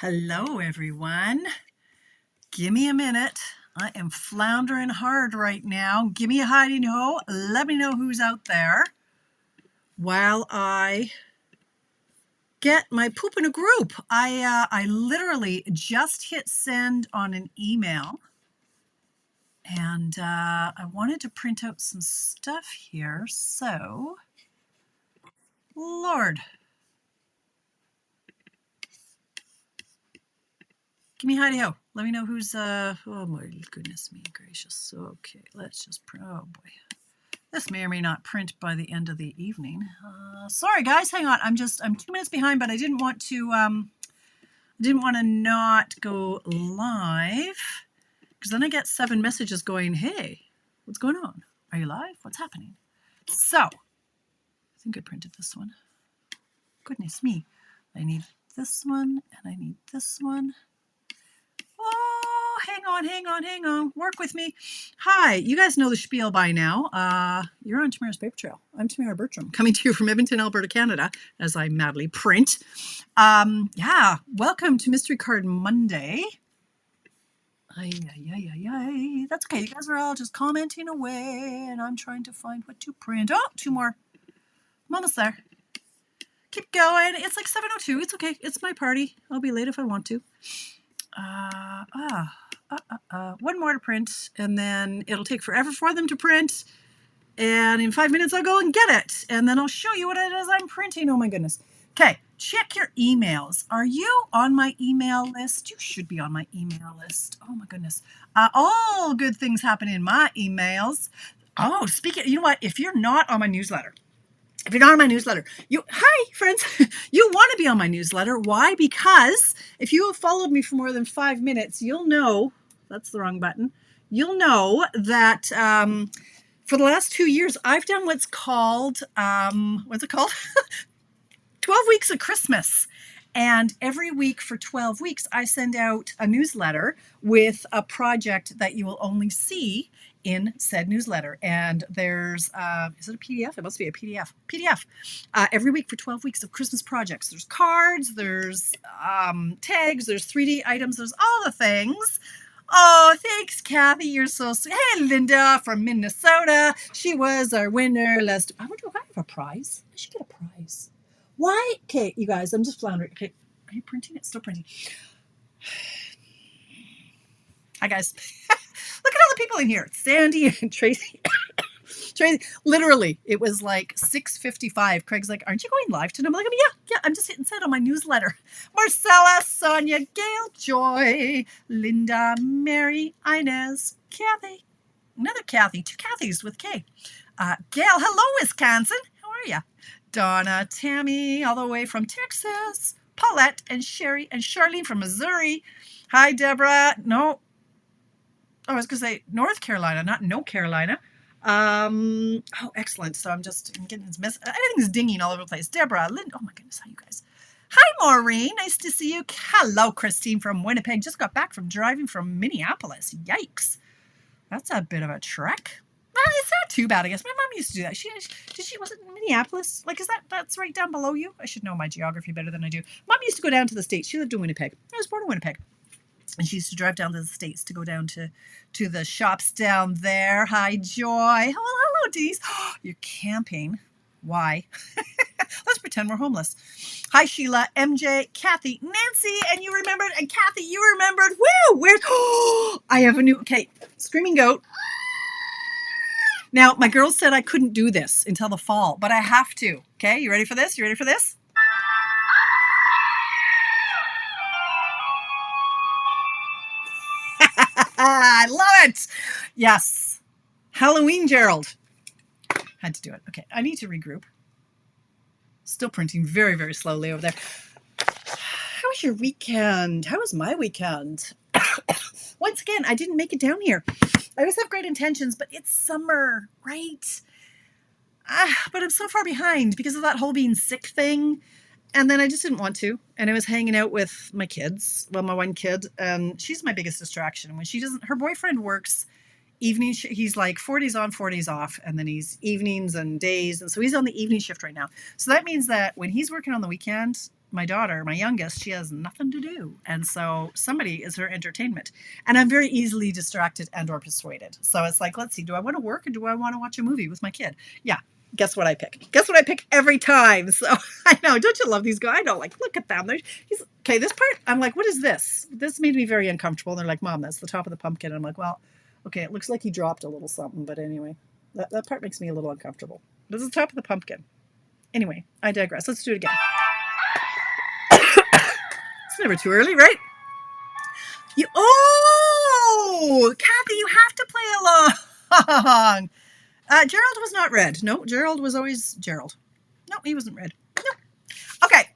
Hello, everyone. Give me a minute. I am floundering hard right now. Give me a hidey ho. Let me know who's out there while I get my poop in a group. I literally just hit send on an email, and I wanted to print out some stuff here. So, Lord, give me a hidey ho. Let me know who's oh my goodness me gracious. Okay, let's just print. Oh boy. This may or may not print by the end of the evening. Sorry guys, hang on. I'm 2 minutes behind, but I didn't want to not go live because then I get 7 messages going, hey, what's going on? Are you live? What's happening? So, I think I printed this one. Goodness me. I need this one and I need this one. Oh, hang on. Work with me. Hi, you guys know the spiel by now. You're on Tamara's Paper Trail. I'm Tamara Bertram, coming to you from Edmonton, Alberta, Canada, as I madly print. Yeah, welcome to Mystery Card Monday. That's okay. You guys are all just commenting away, and I'm trying to find what to print. Oh, 2 more. I'm almost there. Keep going. It's like 7:02. It's okay. It's my party. I'll be late if I want to. 1 more to print, and then it'll take forever for them to print, and in 5 minutes I'll go and get it, and then I'll show you what it is I'm printing. Oh my goodness. Okay, check your emails. Are you on my email list? You should be on my email list. Oh my goodness. All good things happen in my emails. Oh, speaking, you know what, if you're not on my newsletter, hi friends, you want to be on my newsletter. Why? Because if you have followed me for more than 5 minutes, you'll know, that's the wrong button, you'll know that for the last 2 years, I've done what's called, 12 weeks of Christmas. And every week for 12 weeks, I send out a newsletter with a project that you will only see in said newsletter. And there's, is it a PDF? It must be a PDF. Every week for 12 weeks of Christmas projects. There's cards, there's tags, there's 3D items, there's all the things. Oh, thanks, Kathy. You're so sweet. Hey, Linda from Minnesota. She was our winner last. I wonder if I have a prize. I should get a prize. Why? Okay, you guys, I'm just floundering. Okay, are you printing it? Still printing. Hi, guys. Look at all the people in here. Sandy and Tracy. Tracy, literally, it was like 6:55. Craig's like, aren't you going live tonight? I'm like, yeah, I'm just hitting send on my newsletter. Marcella, Sonia, Gail, Joy, Linda, Mary, Inez, Kathy, another Kathy, 2 Kathys with K. Gail, hello, Wisconsin. How are you? Donna, Tammy, all the way from Texas. Paulette and Sherry and Charlene from Missouri. Hi, Deborah. No. I was going to say North Carolina, not No Carolina. Oh, excellent. So I'm getting this mess. Everything's dinging all over the place. Deborah, Lynn. Oh my goodness. How you guys? Hi, Maureen. Nice to see you. Hello, Christine from Winnipeg. Just got back from driving from Minneapolis. Yikes. That's a bit of a trek. Well, it's not too bad, I guess. My mom used to do that. Was it in Minneapolis? Like, that's right down below you? I should know my geography better than I do. Mom used to go down to the States. She lived in Winnipeg. I was born in Winnipeg. And she used to drive down to the States to go down to the shops down there. Hi, Joy. Hello, Denise. Oh, you're camping. Why? Let's pretend we're homeless. Hi, Sheila, MJ, Kathy, Nancy, and you remembered, and Kathy, you remembered. Woo! Where's, oh, I have a new, okay, Screaming Goat. Now, my girls said I couldn't do this until the fall, but I have to. Okay, you ready for this? I love it. Yes. Halloween, Gerald. Had to do it. Okay, I need to regroup. Still printing very, very slowly over there. How was your weekend? How was my weekend? Once again, I didn't make it down here. I always have great intentions, but it's summer, right? But I'm so far behind because of that whole being sick thing. And then I just didn't want to. And I was hanging out with my kids. Well, my one kid. And she's my biggest distraction. When she doesn't, her boyfriend works evening. He's like 4 days on, 4 days off. And then he's evenings and days. And so he's on the evening shift right now. So that means that when he's working on the weekend, my daughter, my youngest, she has nothing to do. And so somebody is her entertainment. And I'm very easily distracted and or persuaded. So it's like, let's see, do I want to work or do I want to watch a movie with my kid? Yeah. Guess what I pick? Guess what I pick every time? So I know, don't you love these guys? I know, like, look at them. Okay, this part, I'm like, what is this? This made me very uncomfortable. And they're like, Mom, that's the top of the pumpkin. And I'm like, well, okay, it looks like he dropped a little something. But anyway, that part makes me a little uncomfortable. This is the top of the pumpkin. Anyway, I digress. Let's do it again. It's never too early, right? Kathy, you have to play along. Gerald was not red. No, Gerald was always Gerald. No, he wasn't red. No. Okay.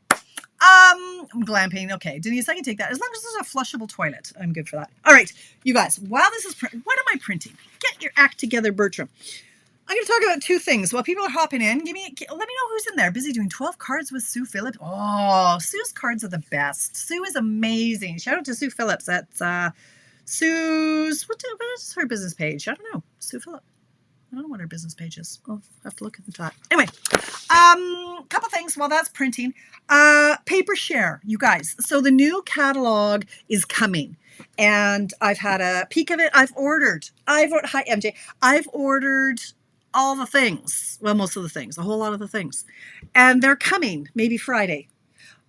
Glamping. Okay. Denise, I can take that. As long as there's a flushable toilet, I'm good for that. All right. You guys, while this is, what am I printing? Get your act together, Bertram. I'm going to talk about two things. While people are hopping in, let me know who's in there. Busy doing 12 cards with Sue Phillips. Oh, Sue's cards are the best. Sue is amazing. Shout out to Sue Phillips. That's Sue's, what is her business page? I don't know. Sue Phillips. I don't know what her business page is. I'll have to look at the top. Anyway, couple things while that's printing. Paper share, you guys. So the new catalog is coming. And I've had a peek of it. Hi, MJ. I've ordered all the things. Well, most of the things. A whole lot of the things. And they're coming maybe Friday.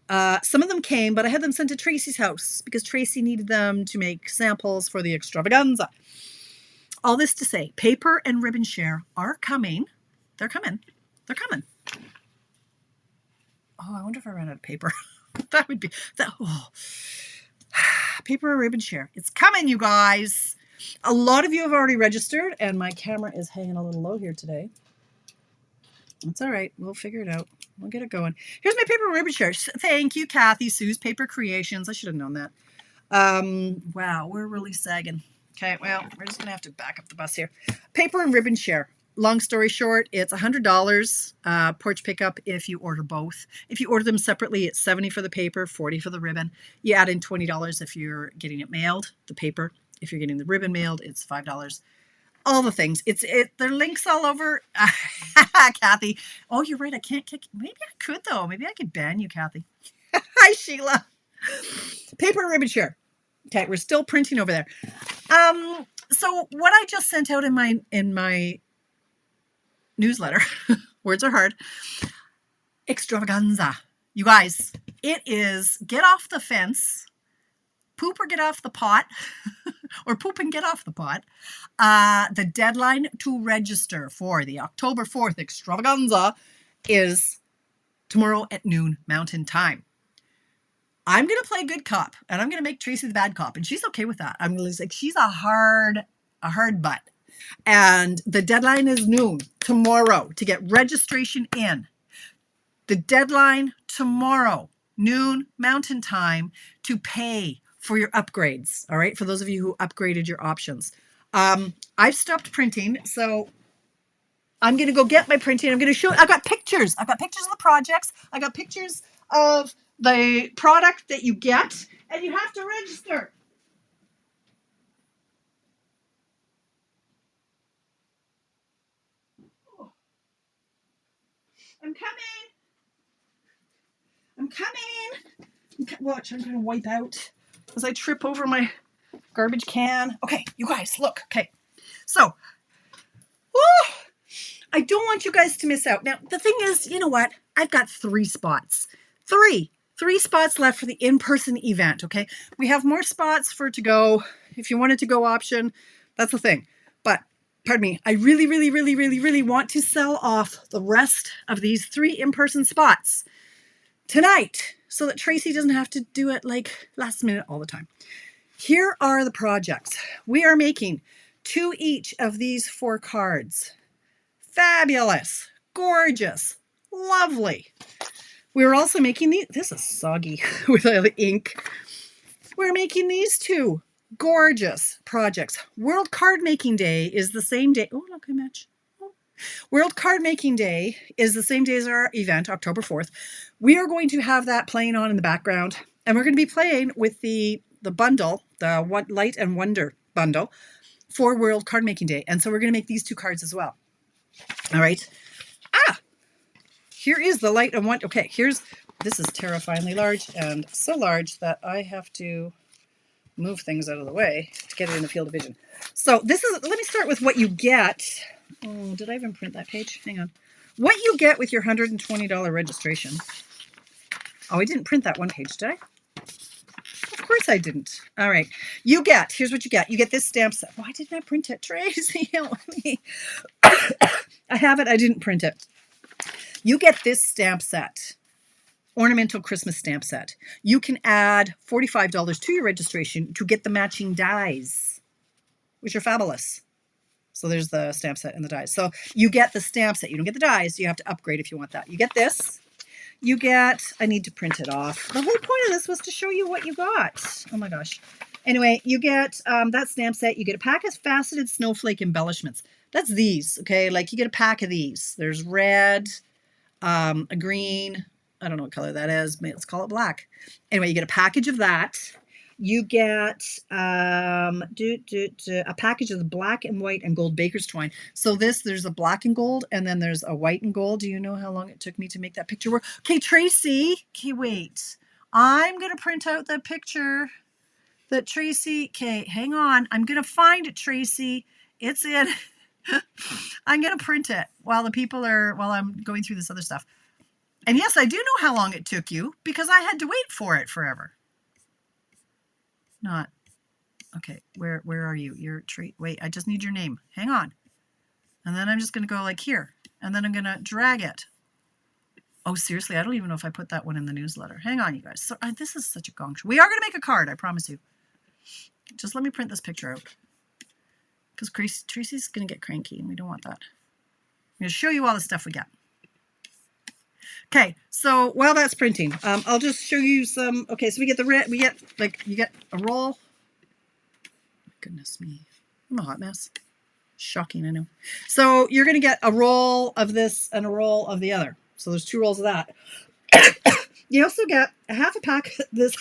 Some of them came, but I had them sent to Tracy's house because Tracy needed them to make samples for the extravaganza. All this to say, paper and ribbon share are coming. They're coming. They're coming. Oh, I wonder if I ran out of paper. That would be that. Oh. Paper and ribbon share. It's coming, you guys. A lot of you have already registered, and my camera is hanging a little low here today. It's all right. We'll figure it out. We'll get it going. Here's my paper and ribbon share. Thank you, Kathy. Sue's Paper Creations. I should have known that. Wow, we're really sagging. Okay, well, we're just going to have to back up the bus here. Paper and ribbon share. Long story short, it's $100 porch pickup if you order both. If you order them separately, it's $70 for the paper, $40 for the ribbon. You add in $20 if you're getting it mailed, the paper. If you're getting the ribbon mailed, it's $5. All the things. There are links all over. Kathy. Oh, you're right. I can't kick. Maybe I could, though. Maybe I could ban you, Kathy. Hi, Sheila. Paper and ribbon share. Okay, we're still printing over there. So what I just sent out in my newsletter, words are hard, extravaganza. You guys, it is get off the fence, poop or get off the pot, or poop and get off the pot. The deadline to register for the October 4th extravaganza is tomorrow at noon Mountain Time. I'm going to play good cop, and I'm going to make Tracy the bad cop, and she's okay with that. I'm going to say she's a hard butt. And the deadline is noon tomorrow to get registration in. The deadline tomorrow, noon Mountain Time, to pay for your upgrades. All right, for those of you who upgraded your options. I've stopped printing, so I'm going to go get my printing. I'm going to show. I've got pictures. I've got pictures of the projects. I got pictures of the product that you get, and you have to register. Oh. I'm coming. Watch, I'm going to wipe out as I trip over my garbage can. Okay, you guys, look. Okay, so, I don't want you guys to miss out. Now, the thing is, you know what? I've got 3 spots. Three spots left for the in-person event, okay? We have more spots for to-go. If you wanted to-go option, that's the thing. But, pardon me, I really, really, really, really, really want to sell off the rest of these 3 in-person spots tonight so that Tracy doesn't have to do it like last minute all the time. Here are the projects. We are making 2 each of these 4 cards. Fabulous, gorgeous, lovely. We're also making these. This is soggy with all the ink. We're making these 2 gorgeous projects. World Card Making Day is the same day. Oh, look, I match. Oh. World Card Making Day is the same day as our event, October 4th. We are going to have that playing on in the background, and we're going to be playing with the bundle, the Light and Wonder bundle for World Card Making Day. And so we're going to make these 2 cards as well. All right. Here is the Light and Wonder. Okay, here's This is terrifyingly large, and so large that I have to move things out of the way to get it in the field of vision. So this is, let me start with what you get. Oh, did I even print that page? Hang on. What you get with your $120 registration. Oh, I didn't print that one page, did I? Of course I didn't. All right. You get, here's what you get. You get this stamp set. Why didn't I print it, Tracy? Help me. I have it. I didn't print it. You get this stamp set. Ornamental Christmas stamp set. You can add $45 to your registration to get the matching dies, which are fabulous. So there's the stamp set and the dies. So you get the stamp set. You don't get the dies. You have to upgrade if you want that. You get this. You get, I need to print it off. The whole point of this was to show you what you got. Oh my gosh. Anyway, you get that stamp set. You get a pack of faceted snowflake embellishments. That's these, okay? Like you get a pack of these. There's red, a green, I don't know what color that is. Let's call it black. Anyway, you get a package of that. You get a package of the black and white and gold baker's twine. So there's a black and gold, and then there's a white and gold. Do you know how long it took me to make that picture work? Okay, Tracy. Okay, wait. I'm going to print out the picture that Tracy, okay, hang on. I'm going to find it, Tracy. It's in. I'm going to print it while I'm going through this other stuff. And yes, I do know how long it took you because I had to wait for it forever. Not, okay, where are you? Wait, I just need your name. Hang on. And then I'm just going to go like here. And then I'm going to drag it. Oh, seriously, I don't even know if I put that one in the newsletter. Hang on, you guys. So this is such a gong show. We are going to make a card, I promise you. Just let me print this picture out. Because Tracy's going to get cranky, and we don't want that. I'm going to show you all the stuff we got. Okay, so while that's printing, I'll just show you some. Okay, so we get the red. You get a roll. Goodness me, I'm a hot mess. Shocking, I know. So you're going to get a roll of this and a roll of the other. So there's 2 rolls of that. You also get a half a pack of this.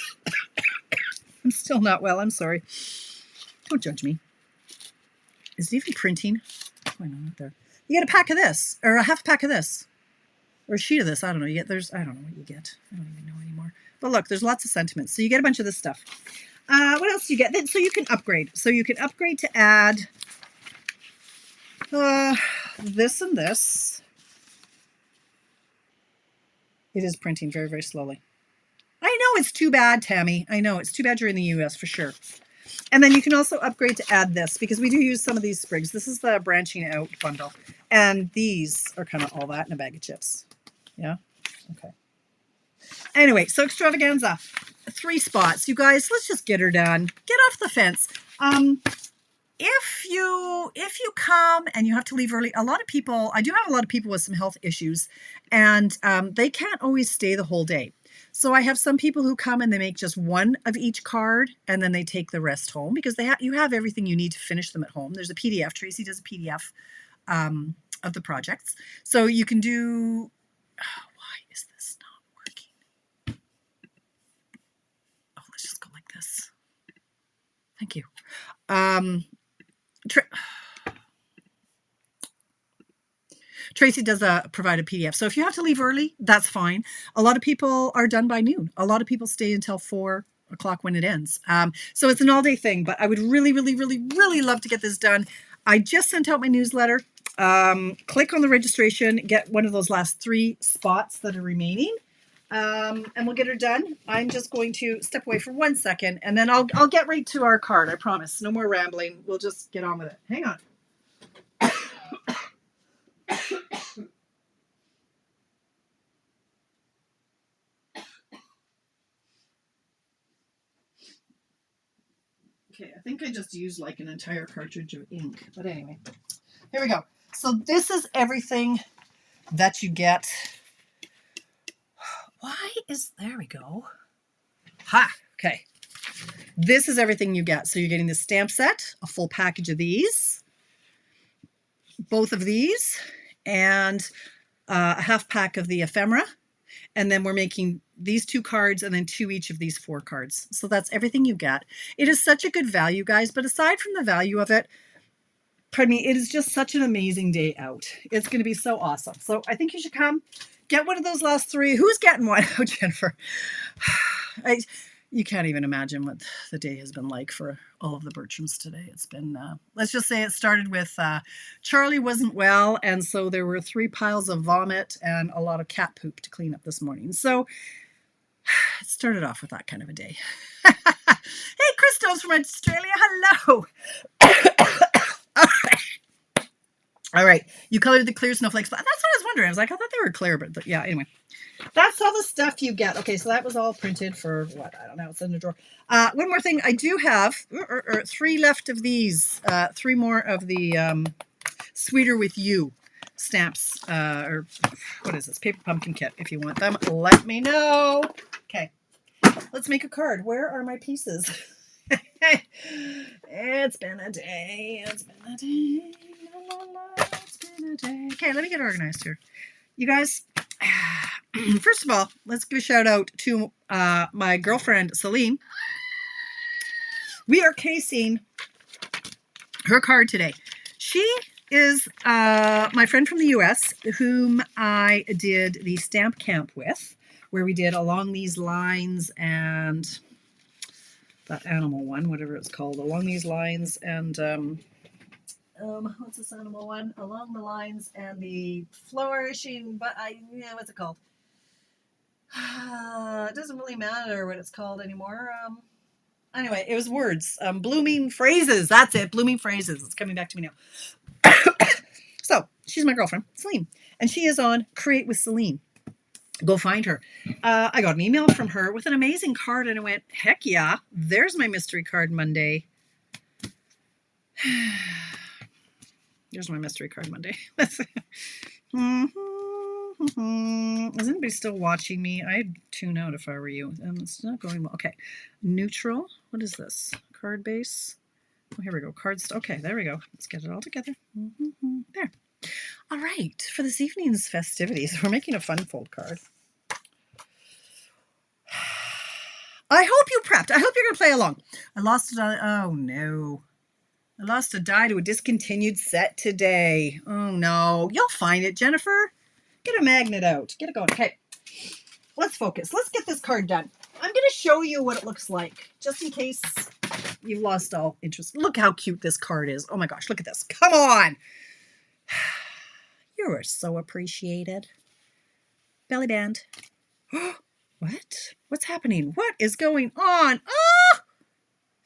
I'm still not well. I'm sorry. Don't judge me. Is it even printing? What's going on out there? You get a pack of this, or a half a pack of this. Or a sheet of this. I don't know. I don't know what you get. I don't even know anymore. But look, there's lots of sentiments. So you get a bunch of this stuff. What else do you get? So you can upgrade. So you can upgrade to add this and this. It is printing very, very slowly. I know it's too bad, Tammy. I know it's too bad you're in the US for sure. And then you can also upgrade to add this because we do use some of these sprigs. This is the branching out bundle. And these are kind of all that in a bag of chips. Yeah? Okay. Anyway, so extravaganza. 3 spots. You guys, let's just get her done. Get off the fence. If you come and you have to leave early, I do have a lot of people with some health issues, and they can't always stay the whole day. So I have some people who come and they make just one of each card, and then they take the rest home because you have everything you need to finish them at home. There's a PDF. Tracy does a PDF of the projects. So you can do... Oh, why is this not working? Oh, let's just go like this. Thank you. Tracy does provide a PDF. So if you have to leave early, that's fine. A lot of people are done by noon. A lot of people stay until 4 o'clock when it ends. So it's an all-day thing, but I would really, really, really, really love to get this done. I just sent out my newsletter. Click on the registration, get one of those last 3 spots that are remaining, and we'll get her done. I'm just going to step away for 1 second, and then I'll get right to our card. I promise. No more rambling. We'll just get on with it. Hang on. Okay, I think I just used like an entire cartridge of ink. But anyway, here we go. So this is everything that you get. There we go. Ha, okay. This is everything you get. So you're getting the stamp set, a full package of these, both of these, and a half pack of the ephemera. And then we're making these 2 cards and then 2 each of these 4 cards. So that's everything you get. It is such a good value, guys. But aside from the value of it, pardon me, it is just such an amazing day out. It's going to be so awesome. So I think you should come get one of those last 3. Who's getting one? Oh, Jennifer. You can't even imagine what the day has been like for all of the Bertrams today. It's been, let's just say it started with Charlie wasn't well, and so there were 3 piles of vomit and a lot of cat poop to clean up this morning. So it started off with that kind of a day. Hey, Christos from Australia. Hello. All right. You colored the clear snowflakes. That's what I was wondering. I was like, I thought they were clear, but yeah, anyway. That's all the stuff you get. Okay, so that was all printed for what? I don't know. It's in the drawer. One more thing. I do have 3 left of these. 3 more of the Sweeter With You stamps. Or what is this? Paper pumpkin kit. If you want them, let me know. Okay. Let's make a card. Where are my pieces? It's been a day. It's been a day. La, la, la. It's been a day. Okay, let me get organized here. You guys, first of all, let's give a shout out to my girlfriend, Celine. We are casing her card today. She is my friend from the US, whom I did the stamp camp with, where we did Along These Lines and that animal one, whatever it's called, Along These Lines and what's this animal one? Along the Lines and the Flourishing, but what's it called? It doesn't really matter what it's called anymore. Anyway, it was words. Blooming Phrases. That's it. Blooming Phrases. It's coming back to me now. So she's my girlfriend, Celine, and she is on Create with Celine. Go find her. I got an email from her with an amazing card, and I went, heck yeah, there's my mystery card Monday. There's my mystery card Monday. Is anybody still watching me? I'd tune out if I were you. It's not going well. Okay. Neutral. What is this? Card base. Oh, here we go. Cards. Okay, there we go. Let's get it all together. There. All right. For this evening's festivities, we're making a fun fold card. I hope you prepped. I hope you're going to play along. I lost it on... Oh, no. I lost a die to a discontinued set today. Oh, no. You'll find it, Jennifer. Get a magnet out. Get it going. Okay. Let's focus. Let's get this card done. I'm going to show you what it looks like, just in case you've lost all interest. Look how cute this card is. Oh, my gosh. Look at this. Come on. You are so appreciated. Belly band. What? What's happening? What is going on? Oh!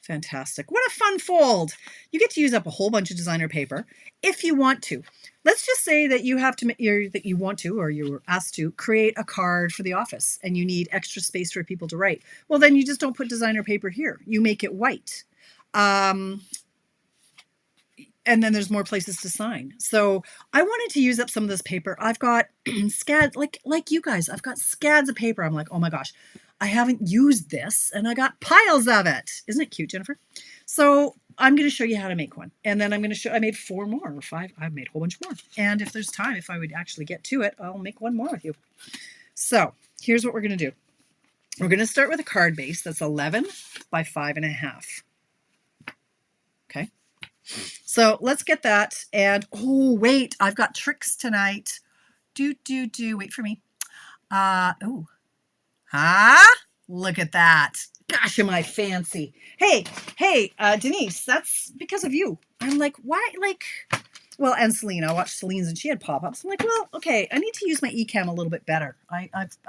Fantastic. What a fun fold. You get to use up a whole bunch of designer paper if you want to. Let's just say that you have to, that you want to, or you were asked to create a card for the office and you need extra space for people to write. Well, then you just don't put designer paper here. You make it white. And then there's more places to sign. So I wanted to use up some of this paper. I've got scads, like you guys, I've got scads of paper. I'm like, oh my gosh, I haven't used this and I got piles of it. Isn't it cute, Jennifer? So I'm going to show you how to make one. And then I'm going to show, I made 4 more or 5. I've made a whole bunch more. And if there's time, if I would actually get to it, I'll make one more with you. So here's what we're going to do. We're going to start with a card base that's 11 by 5.5. Okay. So let's get that. And oh, wait, I've got tricks tonight. Wait for me. Oh, look at that. Gosh, am I fancy. Hey, Denise, that's because of you. I'm like, why? Like, well, and Celine, I watched Celine's and she had pop-ups. I'm like, well, okay, I need to use my eCam a little bit better. I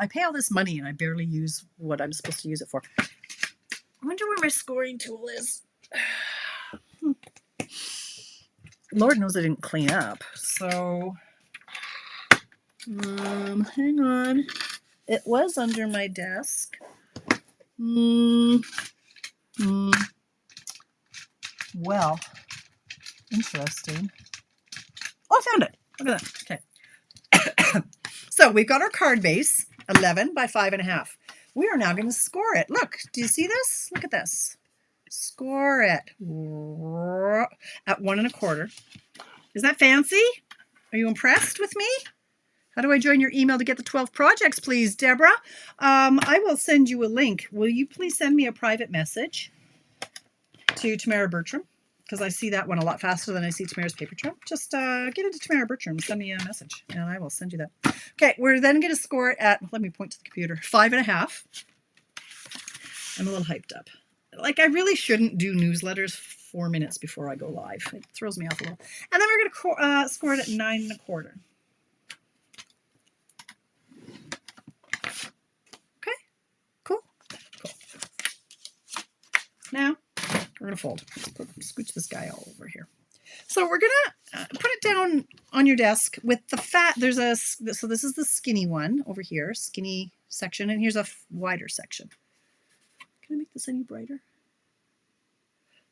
pay all this money and I barely use what I'm supposed to use it for. I wonder where my scoring tool is. Lord knows I didn't clean up. So, hang on. It was under my desk. Well, interesting. Oh, I found it. Look at that. Okay. So we've got our card base, 11 by 5.5. We are now going to score it. Look, do you see this? Look at this. Score it at 1 1/4. Is that fancy? Are you impressed with me? How do I join your email to get the 12 projects, please, Deborah? I will send you a link. Will you please send me a private message to Tamara Bertram? because I see that one a lot faster than I see Tamara's paper trail, just get into Tamara Bertram, send me a message, and I will send you that. Okay, we're then going to score it at, let me point to the computer, 5.5. I'm a little hyped up. Like, I really shouldn't do newsletters 4 minutes before I go live. It throws me off a little. And then we're going to score it at 9.25. Okay, cool. Now, we're going to fold. Scooch this guy all over here. So we're going to put it down on your desk with the fat. So this is the skinny one over here, skinny section, and here's a wider section. Can I make this any brighter?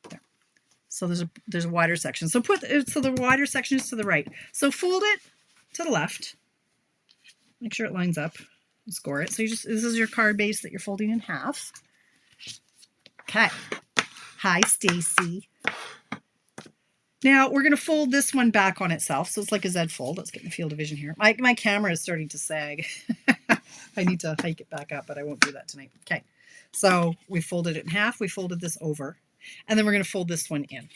There. So there's a wider section. So the wider section is to the right. So fold it to the left. Make sure it lines up and score it. So this is your card base that you're folding in half. Okay. Hi, Stacy. Now we're going to fold this one back on itself. So it's like a Z fold. Let's get in the field of vision here. My camera is starting to sag. I need to hike it back up, but I won't do that tonight. Okay. So we folded it in half. We folded this over. And then we're going to fold this one in.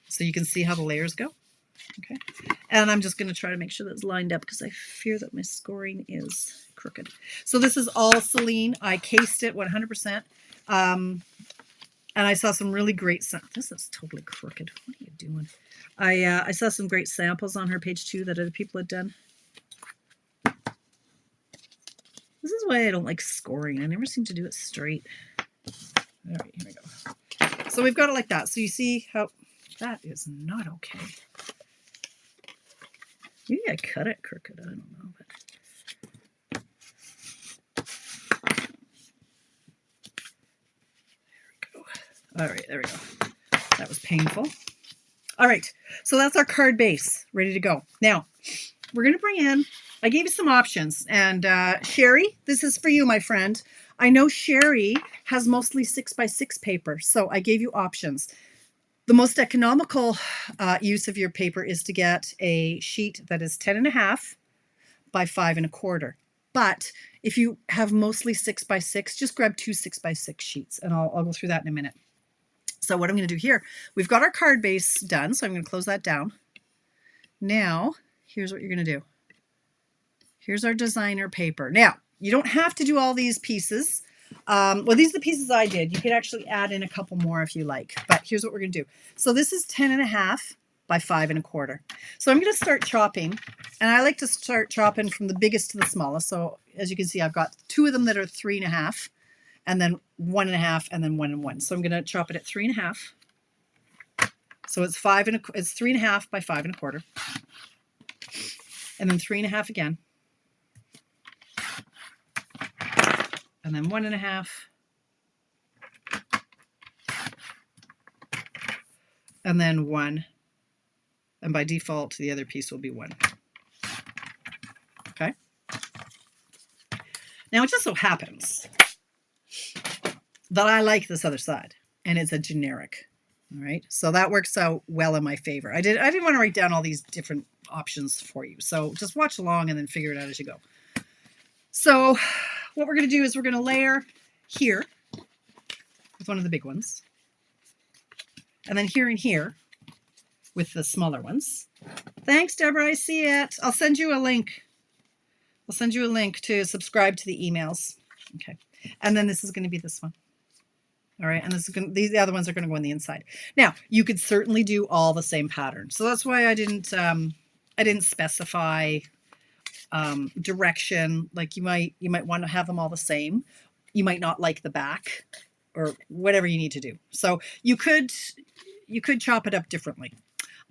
So you can see how the layers go. Okay. And I'm just going to try to make sure that's lined up because I fear that my scoring is crooked. So this is all Celine. I cased it 100%. And I saw some really great, this is totally crooked. What are you doing? I saw some great samples on her page too that other people had done. This is why I don't like scoring. I never seem to do it straight. All right, here we go. So we've got it like that. So you see how that is not okay. Maybe I cut it crooked. I don't know. But there we go. All right, there we go. That was painful. All right, so that's our card base ready to go. Now, we're going to bring in, I gave you some options. And Sherry, this is for you, my friend. I know Sherry has mostly 6x6 paper, so I gave you options. The most economical use of your paper is to get a sheet that is 10.5 by 5.25. But if you have mostly 6x6, just grab 2 6x6 sheets, and I'll go through that in a minute. So what I'm going to do here, we've got our card base done, so I'm going to close that down. Now, here's what you're going to do. Here's our designer paper. Now, you don't have to do all these pieces. Well, these are the pieces I did. You could actually add in a couple more if you like, but here's what we're going to do. So this is 10.5 by 5.25. So I'm going to start chopping, and I like to start chopping from the biggest to the smallest. So as you can see, I've got 2 of them that are 3.5, and then 1.5, and then 1 and 1. So I'm going to chop it at 3.5. So it's 3.5 by 5.25, and then 3.5 again, and then 1.5, and then 1, and by default the other piece will be 1. Okay. Now it just so happens that I like this other side, and it's a generic. All right, so that works out well in my favor. I didn't want to write down all these different options for you, so just watch along and then figure it out as you go. So what we're going to do is we're going to layer here with one of the big ones, and then here and here with the smaller ones. Thanks, Deborah. I see it. I'll send you a link. I'll send you a link to subscribe to the emails. Okay, and then this is going to be this one. All right, and the other ones are going to go on the inside. Now, you could certainly do all the same pattern, so that's why I didn't specify direction. Like you might want to have them all the same. You might not like the back, or whatever you need to do. So you could chop it up differently.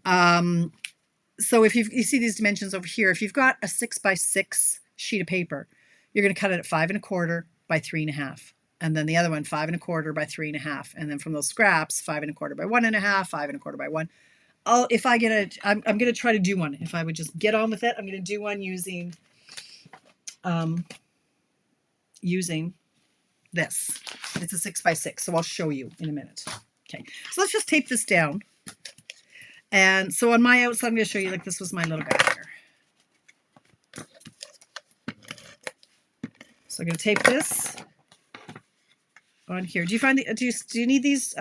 So if you see these dimensions over here, if you've got a 6x6 sheet of paper, you're going to cut it at 5.25 by 3.5. And then the other one, 5.25 by 3.5. And then from those scraps, 5.25 by 1.5, 5.25 by 1. I'm going to try to do one. If I would just get on with it, I'm going to do one using this. It's a 6x6, so I'll show you in a minute. Okay, so let's just tape this down. And so on my outside, I'm going to show you, like, this was my little guy here. So I'm going to tape this on here. Do you find do you need these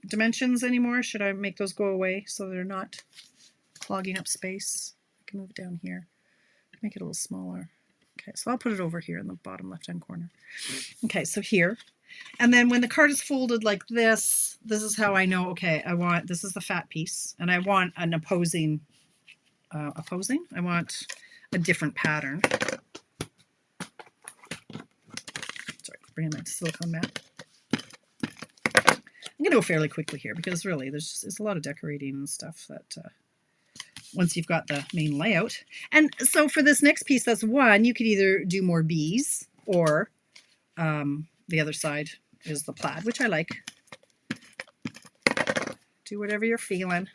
dimensions anymore. Should I make those go away so they're not clogging up space? I can move down here, make it a little smaller. Okay, so I'll put it over here in the bottom left-hand corner. Okay, so here. And then when the card is folded like this is how I know, okay, this is the fat piece, and I want an opposing, I want a different pattern. Sorry, bring in my silicone mat. I'm going to go fairly quickly here because really there's a lot of decorating and stuff that once you've got the main layout. And so for this next piece, that's one, you could either do more bees or the other side is the plaid, which I like. Do whatever you're feeling.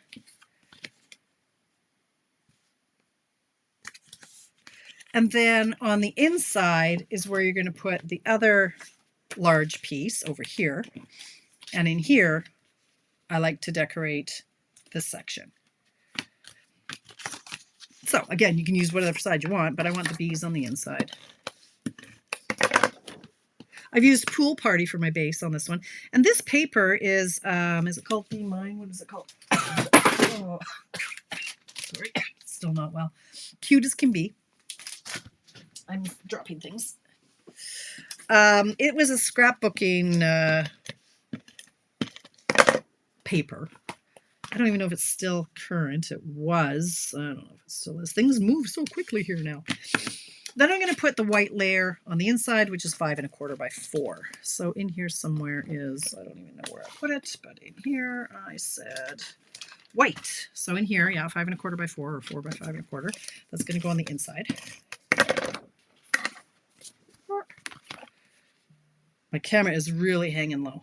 And then on the inside is where you're going to put the other large piece over here. And in here, I like to decorate this section. So again, you can use whatever side you want, but I want the bees on the inside. I've used Pool Party for my base on this one. And this paper is it called Be Mine? What is it called? Oh, sorry, still not well. Cute as can be. I'm dropping things. It was a scrapbooking paper. I don't even know if it's still current. It was. I don't know if it still is. Things move so quickly here now. Then I'm going to put the white layer on the inside, which is 5 1/4 by 4. So in here somewhere is, I don't even know where I put it, but in here I said white. So in here, yeah, 5 1/4 by 4 or 4 by 5 1/4. That's going to go on the inside. My camera is really hanging low.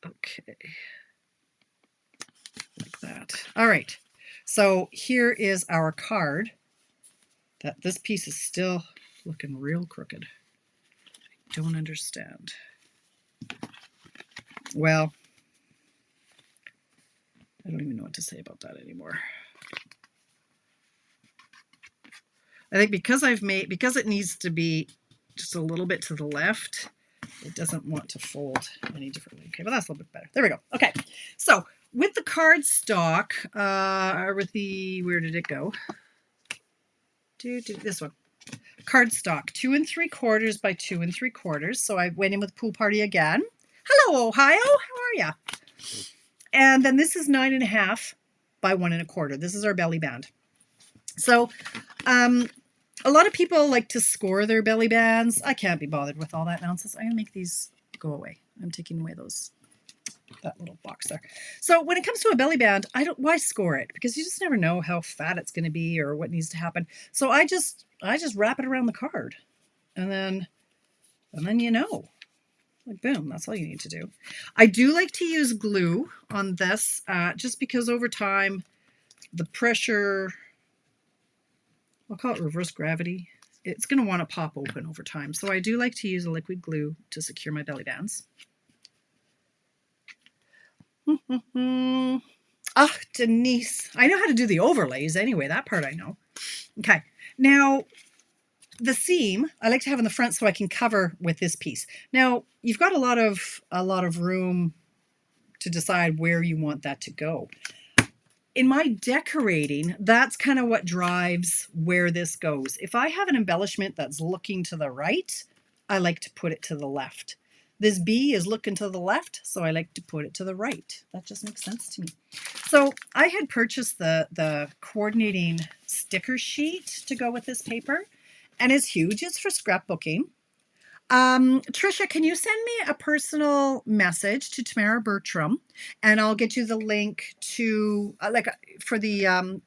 Okay, like that. All right, so here is our card. This piece is still looking real crooked. I don't understand. Well, I don't even know what to say about that anymore. I think because it needs to be just a little bit to the left, it doesn't want to fold any differently. Okay, well, that's a little bit better. There we go. Okay, so with the cardstock, where did it go? This one. Cardstock, 2 3/4 by 2 3/4. So I went in with Pool Party again. Hello, Ohio. How are ya? And then this is 9 1/2 by 1 1/4. This is our belly band. So a lot of people like to score their belly bands. I can't be bothered with all that nonsense. I'm going to make these go away. I'm taking away that little box there. So when it comes to a belly band, why score it? Because you just never know how fat it's going to be or what needs to happen. So I just wrap it around the card, and then you know, like boom, that's all you need to do. I do like to use glue on this, just because over time, the pressure, I'll call it reverse gravity, it's going to want to pop open over time. So I do like to use a liquid glue to secure my belly bands. Ah, Denise. I know how to do the overlays anyway. That part I know. Okay. Now, the seam, I like to have in the front so I can cover with this piece. Now, you've got a lot of room to decide where you want that to go. In my decorating, that's kind of what drives where this goes. If I have an embellishment that's looking to the right, I like to put it to the left. This bee is looking to the left, so I like to put it to the right. That just makes sense to me. So I had purchased the coordinating sticker sheet to go with this paper, and it's huge. It's for scrapbooking. Trisha, can you send me a personal message to Tamara Bertram, and I'll get you the link to for the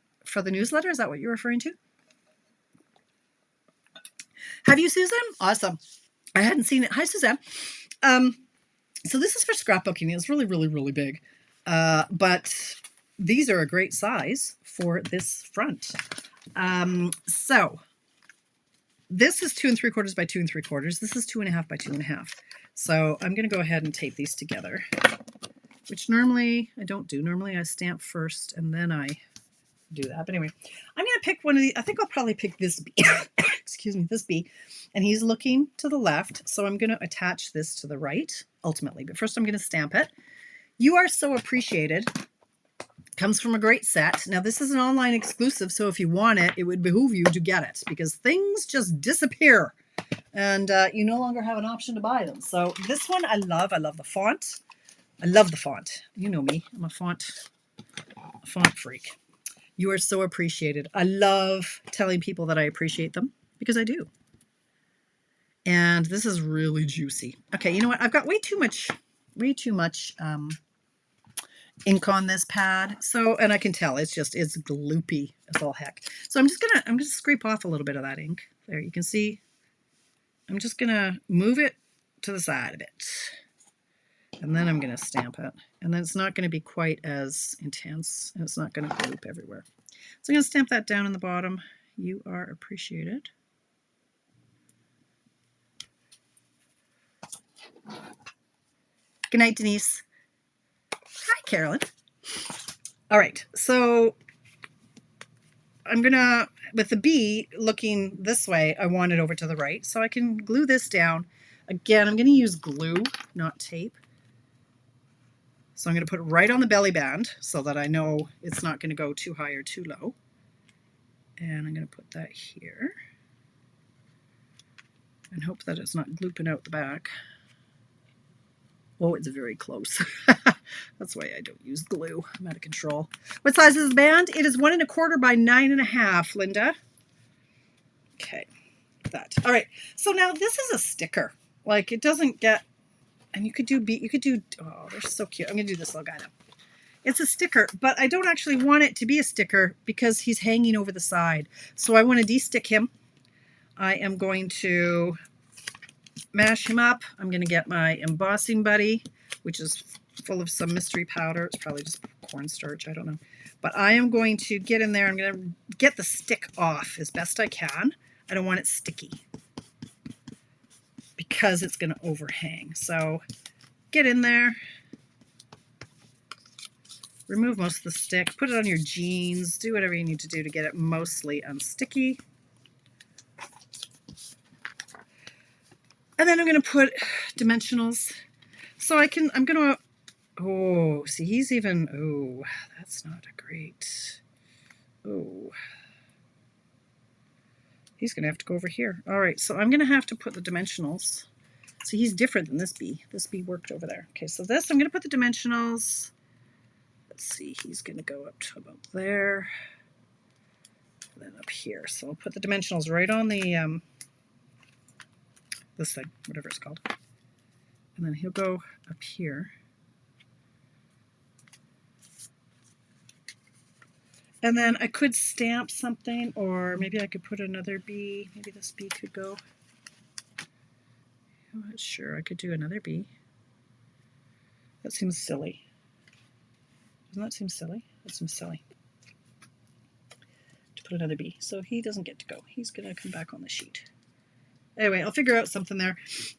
newsletter? Is that what you're referring to? Have you, Susan? Awesome. I hadn't seen it. Hi, Suzanne. So this is for scrapbooking. It's really, really, really big, but these are a great size for this front. So this is 2 3/4 by 2 3/4. This is 2 1/2 by 2 1/2. So I'm going to go ahead and tape these together, which normally I don't do. Normally I stamp first and then I do that. But anyway, I'm going to pick one of these. I think I'll probably pick this bee. excuse me, this bee, and he's looking to the left. So I'm going to attach this to the right ultimately, but first I'm going to stamp it. You Are So Appreciated comes from a great set. Now this is an online exclusive, so if you want it, it would behoove you to get it because things just disappear and you no longer have an option to buy them. So this one I love. I love the font. I love the font. You know me. I'm a font freak. You Are So Appreciated. I love telling people that I appreciate them because I do. And this is really juicy. Okay, you know what? I've got way too much ink on this pad. So, and I can tell it's gloopy as all heck. So I'm just gonna scrape off a little bit of that ink. There, you can see. I'm just gonna move it to the side of it. And then I'm gonna stamp it. And then it's not gonna be quite as intense and it's not gonna gloop everywhere. So I'm gonna stamp that down in the bottom. You Are Appreciated. Good night, Denise. Hi, Carolyn. All right, so I'm gonna, with the bee looking this way, I want it over to the right, so I can glue this down. Again, I'm gonna use glue, not tape. So I'm gonna put it right on the belly band so that I know it's not gonna go too high or too low. And I'm gonna put that here and hope that it's not glooping out the back. Oh, it's very close. That's why I don't use glue. I'm out of control. What size is the band? It is 1 1/4 by 9 1/2, Linda. Okay, that. All right. So now this is a sticker. Like it doesn't get, and you could do, oh, they're so cute. I'm gonna do this little guy now. It's a sticker, but I don't actually want it to be a sticker because he's hanging over the side. So I want to de-stick him. I am going to mash him up. I'm going to get my embossing buddy, which is full of some mystery powder. It's probably just cornstarch. I don't know. But I am going to get in there. I'm going to get the stick off as best I can. I don't want it sticky because it's going to overhang. So get in there. Remove most of the stick. Put it on your jeans. Do whatever you need to do to get it mostly unsticky. And then I'm going to put dimensionals. So I'm going to, oh, see, he's even, oh, that's not a great, oh. He's going to have to go over here. All right, so I'm going to have to put the dimensionals. See, he's different than this bee. This bee worked over there. Okay, so this, I'm going to put the dimensionals. Let's see, he's going to go up to about there. And then up here. So I'll put the dimensionals right on the, this thing, whatever it's called. And then he'll go up here. And then I could stamp something, or maybe I could put another bee. Maybe this bee could go. I'm not sure. I could do another bee. That seems silly. Doesn't that seem silly? That seems silly. To put another bee. So he doesn't get to go. He's going to come back on the sheet. Anyway, I'll figure out something there.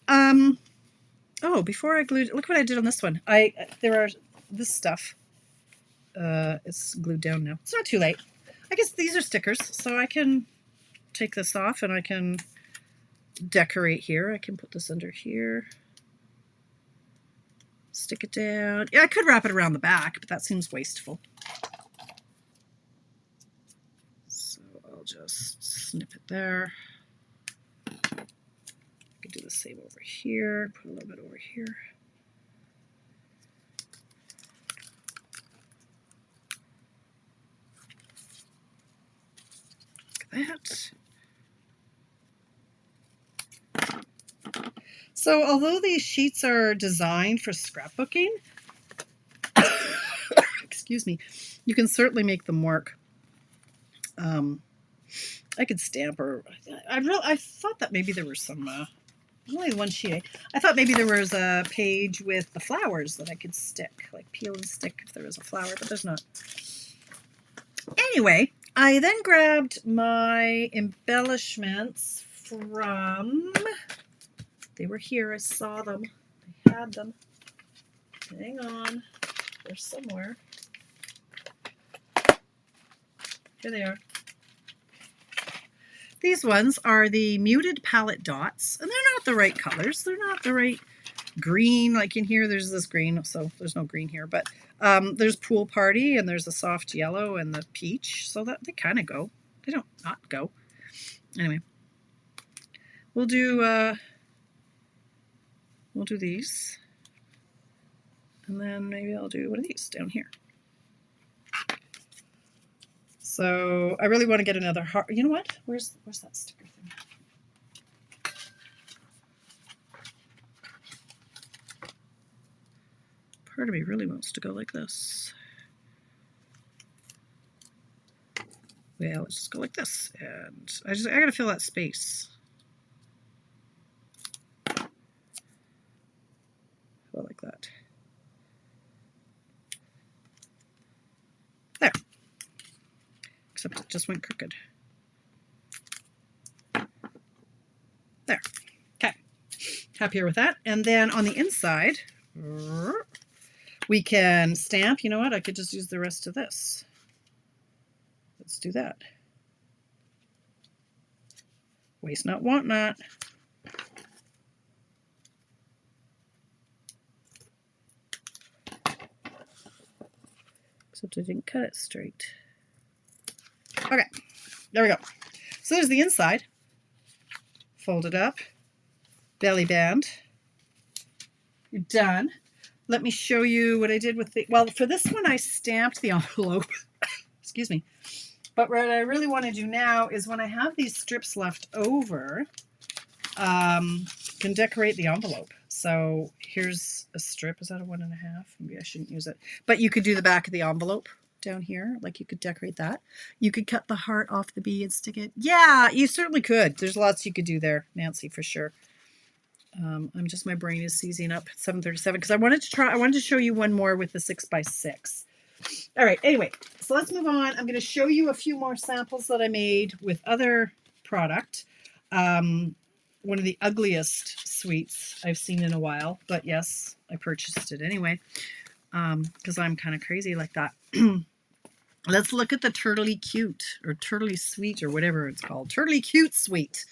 Oh, before I glued, look what I did on this one. There are this stuff. It's glued down now. It's not too late. I guess these are stickers, so I can take this off and I can decorate here. I can put this under here. Stick it down. Yeah, I could wrap it around the back, but that seems wasteful. So I'll just snip it there. I could do the same over here. Put a little bit over here. Like that. So although these sheets are designed for scrapbooking, excuse me, you can certainly make them work. I could stamp, or I thought that maybe there was some, only one sheet. I thought maybe there was a page with the flowers that I could stick, like peel and stick if there was a flower, but there's not. Anyway, I then grabbed my embellishments from, they were here, I saw them, I had them. Hang on, they're somewhere. Here they are. These ones are the muted palette dots, and they're not the right colors. They're not the right green. Like in here, there's this green, so there's no green here. But there's Pool Party, and there's the soft yellow and the peach. So that they kind of go. They don't not go. Anyway, we'll do these, and then maybe I'll do one of these down here. So I really want to get another heart. You know what? Where's that sticker thing? Part of me really wants to go like this. Well, let's just go like this, and I gotta fill that space. Go like that. There. Except it just went crooked. There. Okay. Happier with that. And then on the inside, we can stamp. You know what? I could just use the rest of this. Let's do that. Waste not, want not. Except I didn't cut it straight. Okay, there we go. So there's the inside. Fold it up. Belly band. You're done. Let me show you what I did with the, well, for this one I stamped the envelope. Excuse me. But what I really want to do now is when I have these strips left over, can decorate the envelope. So here's a strip. Is that a 1.5? Maybe I shouldn't use it. But you could do the back of the envelope down here. Like you could decorate that. You could cut the heart off the bee and stick it. Yeah, you certainly could. There's lots you could do there, Nancy, for sure. My brain is seizing up at 7:37 because I wanted to show you one more with the 6x6. All right, anyway, so let's move on. I'm going to show you a few more samples that I made with other product. One of the ugliest sweets I've seen in a while, but yes, I purchased it anyway because I'm kind of crazy like that. Let's look at the Turtley Cute or Turtley Sweet or whatever it's called. Turtley Cute Sweet.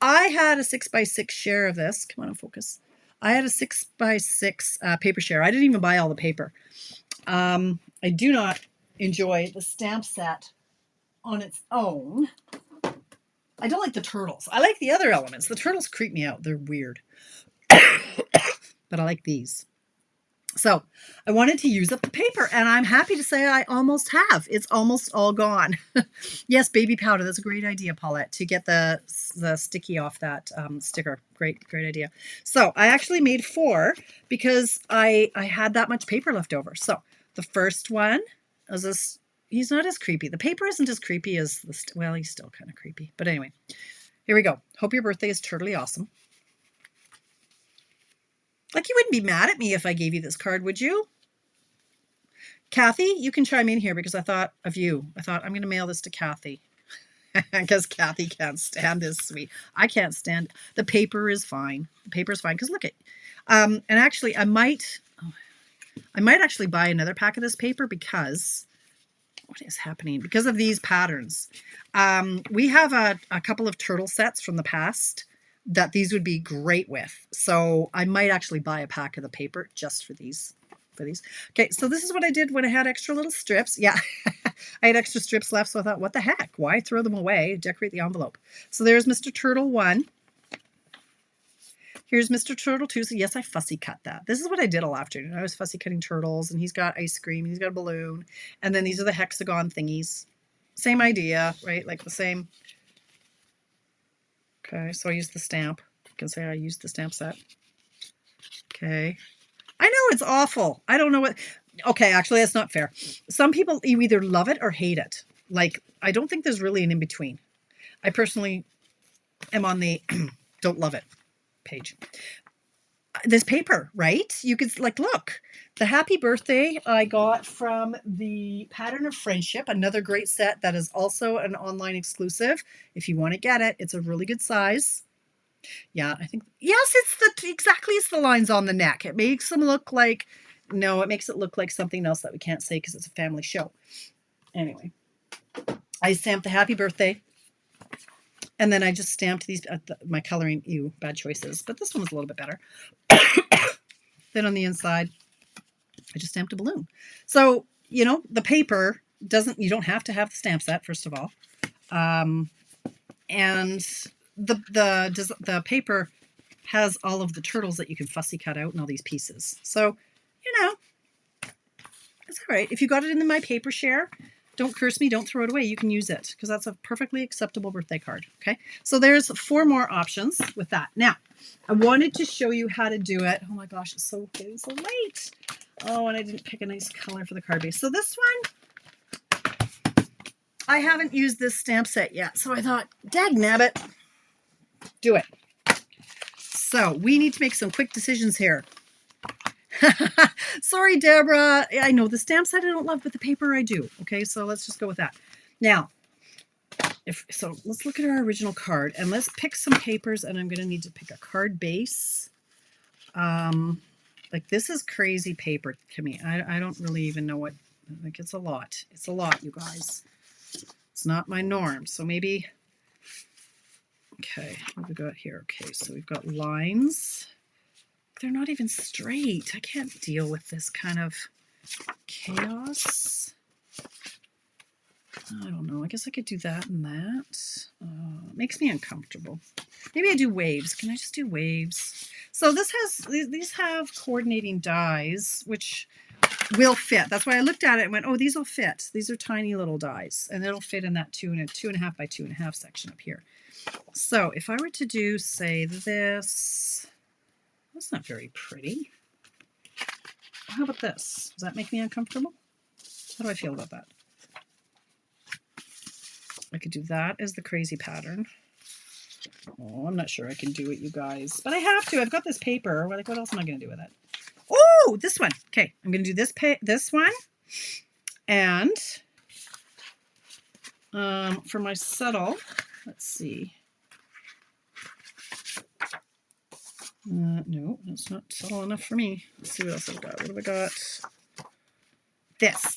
I had a 6x6 share of this. Come on, focus. I had a 6x6 paper share. I didn't even buy all the paper. I do not enjoy the stamp set on its own. I don't like the turtles. I like the other elements. The turtles creep me out. They're weird. But I like these. So I wanted to use up the paper, and I'm happy to say I almost have. It's almost all gone. Yes, baby powder. That's a great idea, Paulette, to get the sticky off that sticker. Great idea. So I actually made 4 because I had that much paper left over. So the first one is this. He's not as creepy. The paper isn't as creepy as the, well, he's still kind of creepy. But anyway, here we go. Hope your birthday is totally awesome. Like, you wouldn't be mad at me if I gave you this card, would you? Kathy, you can chime in here because I thought of you. I thought I'm going to mail this to Kathy because Kathy can't stand this sweet. I can't stand. The paper is fine. The paper is fine because look at. And actually, I might actually buy another pack of this paper because what is happening? Because of these patterns. We have a couple of turtle sets from the past that these would be great with. So I might actually buy a pack of the paper just for these. Okay, so this is what I did when I had extra little strips. Yeah, I had extra strips left, so I thought, what the heck? Why throw them away? Decorate the envelope. So there's Mr. Turtle 1. Here's Mr. Turtle 2. So yes, I fussy cut that. This is what I did all afternoon. I was fussy cutting turtles, and he's got ice cream, he's got a balloon, and then these are the hexagon thingies. Same idea, right? Like the same. Okay, so I used the stamp. You can say I used the stamp set. Okay. I know it's awful. I don't know what. Okay, actually, that's not fair. Some people, you either love it or hate it. Like, I don't think there's really an in-between. I personally am on the don't love it page. This paper, right? You could, like, look. The happy birthday I got from the Pattern of Friendship, another great set that is also an online exclusive. If you want to get it, it's a really good size. Yeah, I think, yes, it's the lines on the neck. It makes them look like, no, it makes it look like something else that we can't say because it's a family show. Anyway, I stamped the happy birthday. And then I just stamped these, my coloring, bad choices, but this one was a little bit better. Then on the inside, I just stamped a balloon. So, you know, the paper you don't have to have the stamp set, first of all. And the paper has all of the turtles that you can fussy cut out and all these pieces. So, you know, it's all right. If you got it in my paper share, don't curse me, don't throw it away. You can use it because that's a perfectly acceptable birthday card. Okay, so there's 4 more options with that. Now, I wanted to show you how to do it. Oh my gosh, it's getting so late. Oh, and I didn't pick a nice color for the card base. So this one, I haven't used this stamp set yet. So I thought, dagnabbit, do it. So we need to make some quick decisions here. Sorry, Deborah. I know the stamp set I don't love, but the paper I do. Okay, so let's just go with that. Now, let's look at our original card and let's pick some papers, and I'm going to need to pick a card base. Like this is crazy paper to me. I don't really even know what, like it's a lot. It's a lot, you guys. It's not my norm. So maybe, okay, what have we got here? Okay, so we've got lines. They're not even straight. I can't deal with this kind of chaos. I don't know. I guess I could do that and that. It makes me uncomfortable. Maybe I do waves. Can I just do waves? So these have coordinating dies, which will fit. That's why I looked at it and went, oh, these will fit. These are tiny little dies, and it'll fit in that 2.5 by 2.5 section up here. So if I were to do, say, this. That's not very pretty. How about this? Does that make me uncomfortable? How do I feel about that? I could do that as the crazy pattern. Oh, I'm not sure I can do it, you guys. But I have to. I've got this paper. Like, what else am I going to do with it? Oh, this one. Okay, I'm going to do this one. And for my subtle, let's see. No, that's not subtle enough for me. Let's see what else I've got. What have I got?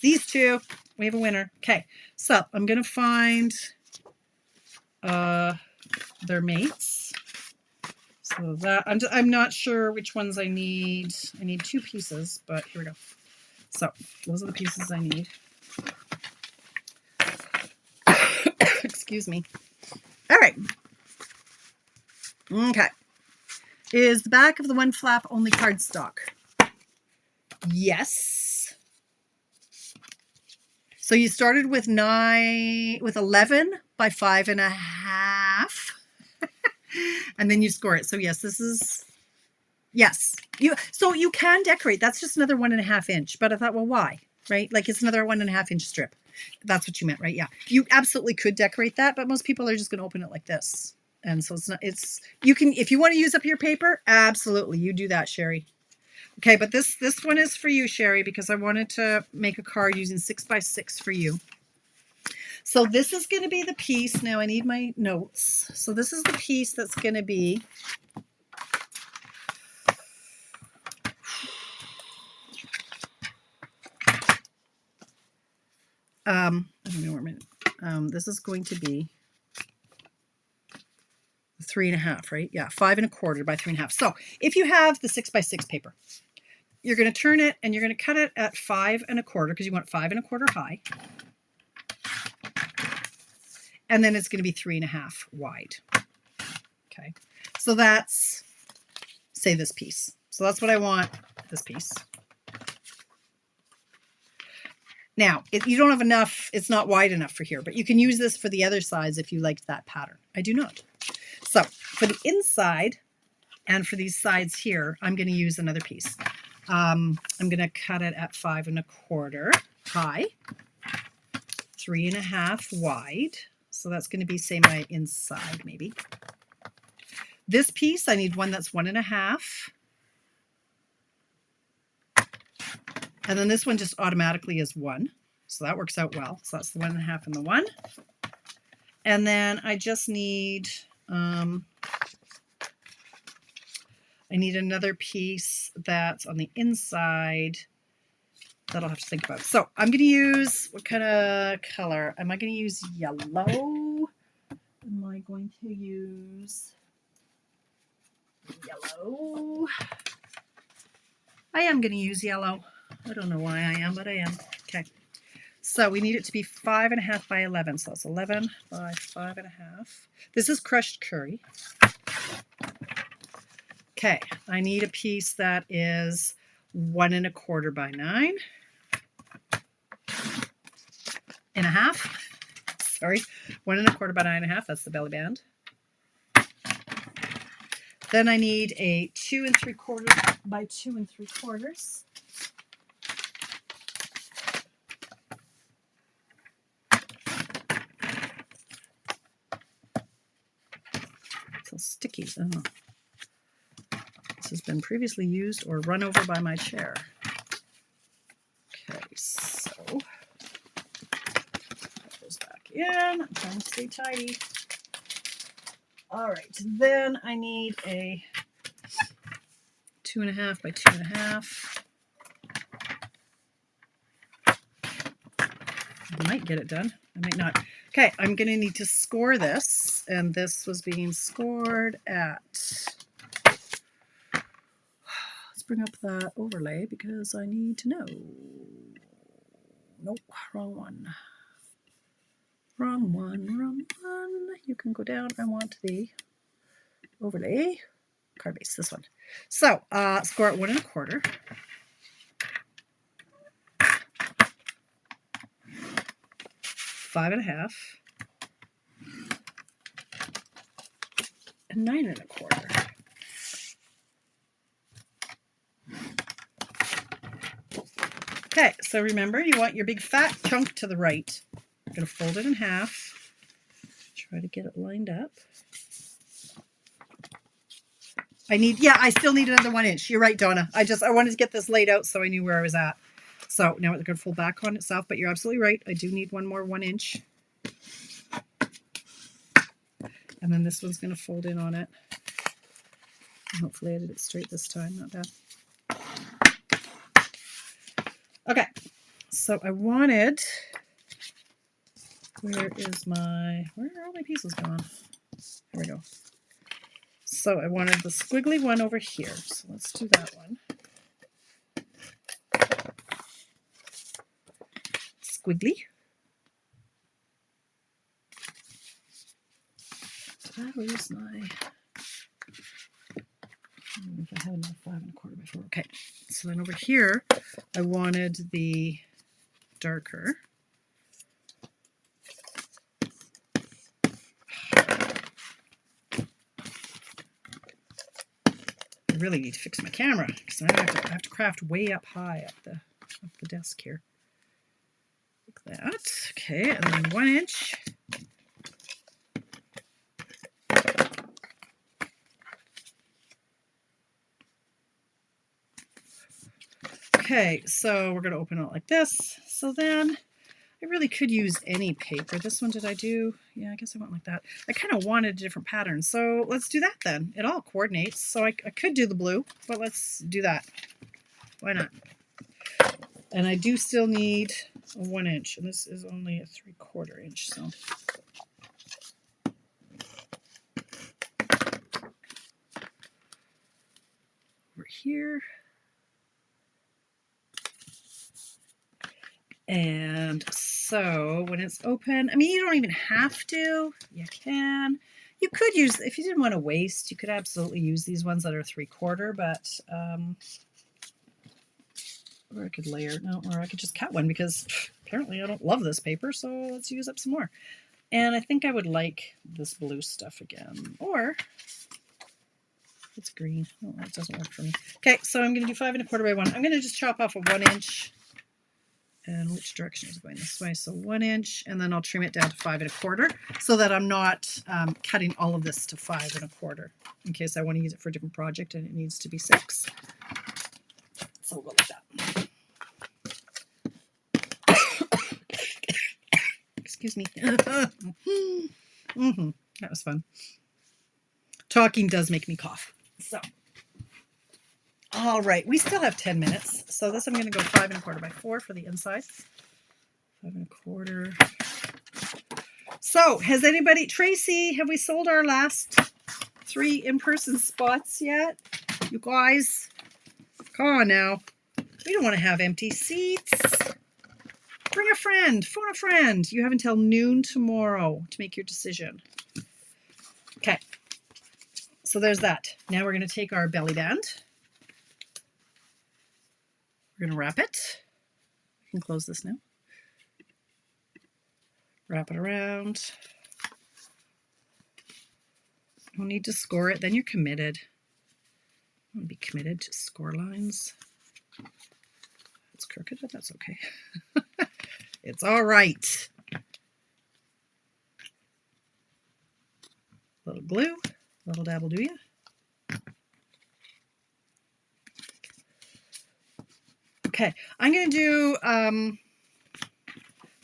These two. We have a winner. Okay, so I'm going to find their mates. So that I'm not sure which ones I need. I need 2 pieces, but here we go. So those are the pieces I need. Excuse me. All right. Okay. Is the back of the one flap only cardstock? Yes. So you started with 11 by 5.5, and then you score it. So yes, this is, yes. So you can decorate. That's just another 1.5 inch. But I thought, well, why? Right? Like it's another 1.5 inch strip. That's what you meant, right? Yeah. You absolutely could decorate that, but most people are just going to open it like this. And so you can, if you want to use up your paper, absolutely, you do that, Sherry. Okay, but this one is for you, Sherry, because I wanted to make a card using 6x6 for you. So this is going to be the piece. Now I need my notes. So this is the piece that's going to be I don't know where my this is going to be 3.5, right? Yeah, 5.25 by 3.5. So if you have the 6x6 paper, you're going to turn it and you're going to cut it at 5.25 because you want 5.25 high. And then it's going to be 3.5 wide. Okay. So that's, say, this piece. So that's what I want, this piece. Now, you don't have enough, it's not wide enough for here, but you can use this for the other sides if you liked that pattern. I do not. So for the inside and for these sides here, I'm going to use another piece. I'm going to cut it at 5.25 high, 3.5 wide. So that's going to be, say, my inside maybe. This piece, I need one that's 1.5. And then this one just automatically is 1. So that works out well. So that's the 1.5 and the 1. And then I just need, I need another piece that's on the inside that I'll have to think about. So I'm going to use, what kind of color? Am I going to use yellow? Am I going going to use yellow. I am going to use yellow. I don't know why I am, but I am. Okay. So we need it to be 5.5 by 11. So it's 11 by 5.5. This is crushed curry. Okay. I need a piece that is 1.25 by 9.5. Sorry, 1.25 by 9.5. That's the belly band. Then I need a 2 3/4 by 2 3/4. It's all sticky. Oh. This has been previously used or run over by my chair. Okay, so put those back in. I'm trying to stay tidy. All right, then I need a 2.5 by 2.5. I might get it done. I might not. Okay, I'm going to need to score this, and this was being scored at. Let's bring up the overlay because I need to know. Nope, wrong one. Wrong one, wrong one. You can go down. I want the overlay. Card base, this one. So, score at 1.25. Five and a half. And 9.25. Okay, so remember, you want your big fat chunk to the right. I'm going to fold it in half. Try to get it lined up. I still need another 1 inch. You're right, Donna. I wanted to get this laid out so I knew where I was at. So now it's going to fold back on itself, but you're absolutely right. I do need one more 1 inch. And then this one's going to fold in on it. And hopefully I did it straight this time. Not bad. Okay. So I wanted, where are all my pieces gone? Here we go. So I wanted the squiggly one over here. So let's do that one. Squiggly. Did I lose my, I don't know if I had enough 5.25 before. Okay, so then over here, I wanted the darker. I really need to fix my camera because I have to craft way up high up the desk here. Like that. Okay, and then 1 inch. Okay, so we're going to open it like this. So then I really could use any paper. This one, did I do? Yeah, I guess I went like that. I kind of wanted a different pattern. So let's do that then. It all coordinates. So I could do the blue, but let's do that. Why not? And I do still need a 1 inch, and this is only a 3/4 inch. So over here. And so when it's open, I mean, you don't even have to. You can. You could use, if you didn't want to waste, you could absolutely use these ones that are 3/4, but, or I could layer, no, or I could just cut one because apparently I don't love this paper, so let's use up some more. And I think I would like this blue stuff again, or it's green. Oh, that doesn't work for me. Okay, so I'm going to do 5.25 by 1. I'm going to just chop off a 1 inch. And which direction is it going? This way. So 1 inch, and then I'll trim it down to 5.25 so that I'm not cutting all of this to 5.25 in case I want to use it for a different project and it needs to be 6. So we'll go like that. Excuse me. That was fun. Talking does make me cough. So, all right, we still have 10 minutes. So this I'm going to go 5.25 by 4 for the inside. 5.25 So has anybody, Tracy, have we sold our last 3 in-person spots yet? You guys, come on now. We don't want to have empty seats. Bring a friend, phone a friend. You have until noon tomorrow to make your decision. Okay, so there's that. Now we're going to take our belly band. We're going to wrap it. We can close this now. Wrap it around. No need to score it, then you're committed. I want to be committed to score lines. It's crooked, but that's okay. It's all right. Little glue, little dabble do ya. Okay, I'm going to do,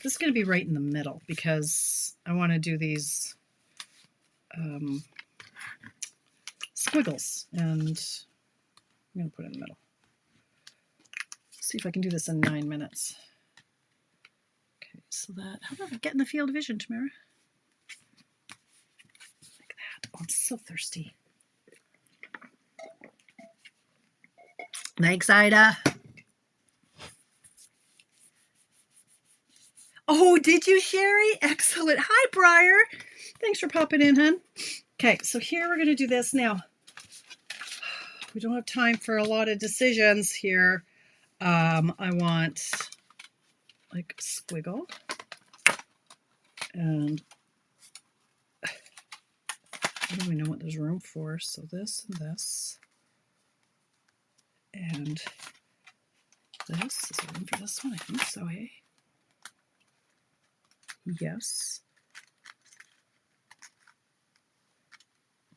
this is going to be right in the middle because I want to do these squiggles, and I'm going to put it in the middle. See if I can do this in 9 minutes. Okay, so that, how about I get in the field of vision, Tamara? Like that. Oh, I'm so thirsty. Thanks, Ida. Oh, did you, Sherry? Excellent. Hi, Briar. Thanks for popping in, hon. Okay, so here we're going to do this now. We don't have time for a lot of decisions here. I want like a squiggle, and I don't even know what there's room for. So this and this, and this is there room for this one. I think so. Hey, yes.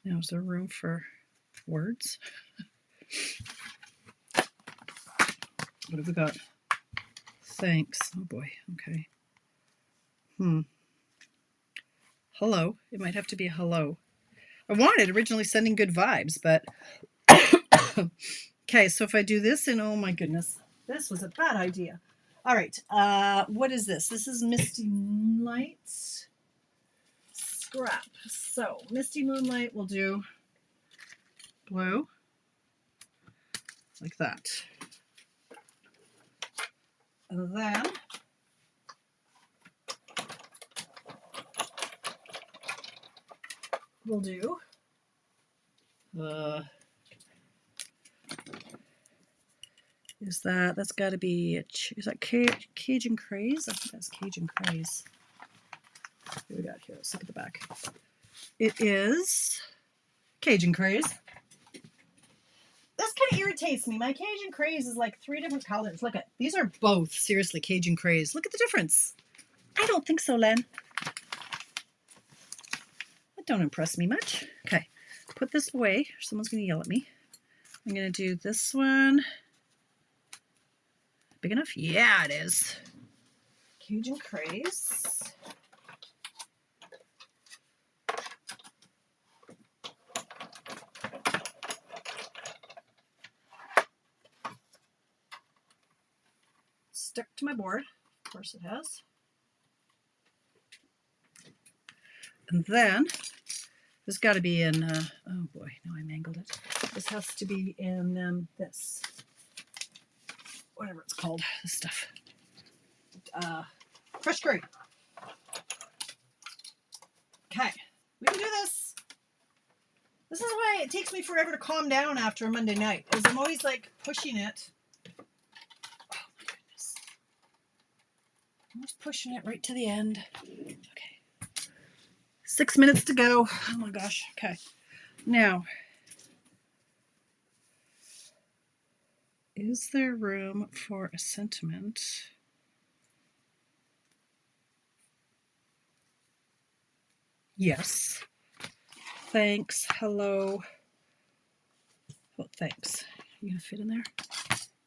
Now is there room for words? What have we got? Thanks. Oh boy. Okay. Hello. It might have to be a hello. I wanted originally sending good vibes, but okay. So if I do this, and oh my goodness, this was a bad idea. All right. What is this? This is Misty Moonlight scrap. So Misty Moonlight will do blue like that. And then we'll do that's got to be is that Cajun Craze? I think that's Cajun Craze. What do we got here? Let's look at the back. It is Cajun Craze. This kind of irritates me. My Cajun Craze is like 3 different colors. Look at these are both seriously Cajun Craze. Look at the difference. I don't think so, Len. That don't impress me much. Okay, put this away. Someone's going to yell at me. I'm going to do this one. Big enough? Yeah, it is. Cajun Craze. Stuck to my board. Of course it has. And then this got to be in, oh boy, now I mangled it. This has to be in this, whatever it's called, this stuff. Fresh curry. Okay, we can do this. This is why it takes me forever to calm down after a Monday night, because I'm always like pushing it. Oh my goodness. I'm just pushing it right to the end. Okay. 6 minutes to go. Oh my gosh. Okay. Now, is there room for a sentiment? Yes. Thanks. Hello. Well, thanks. You gonna fit in there?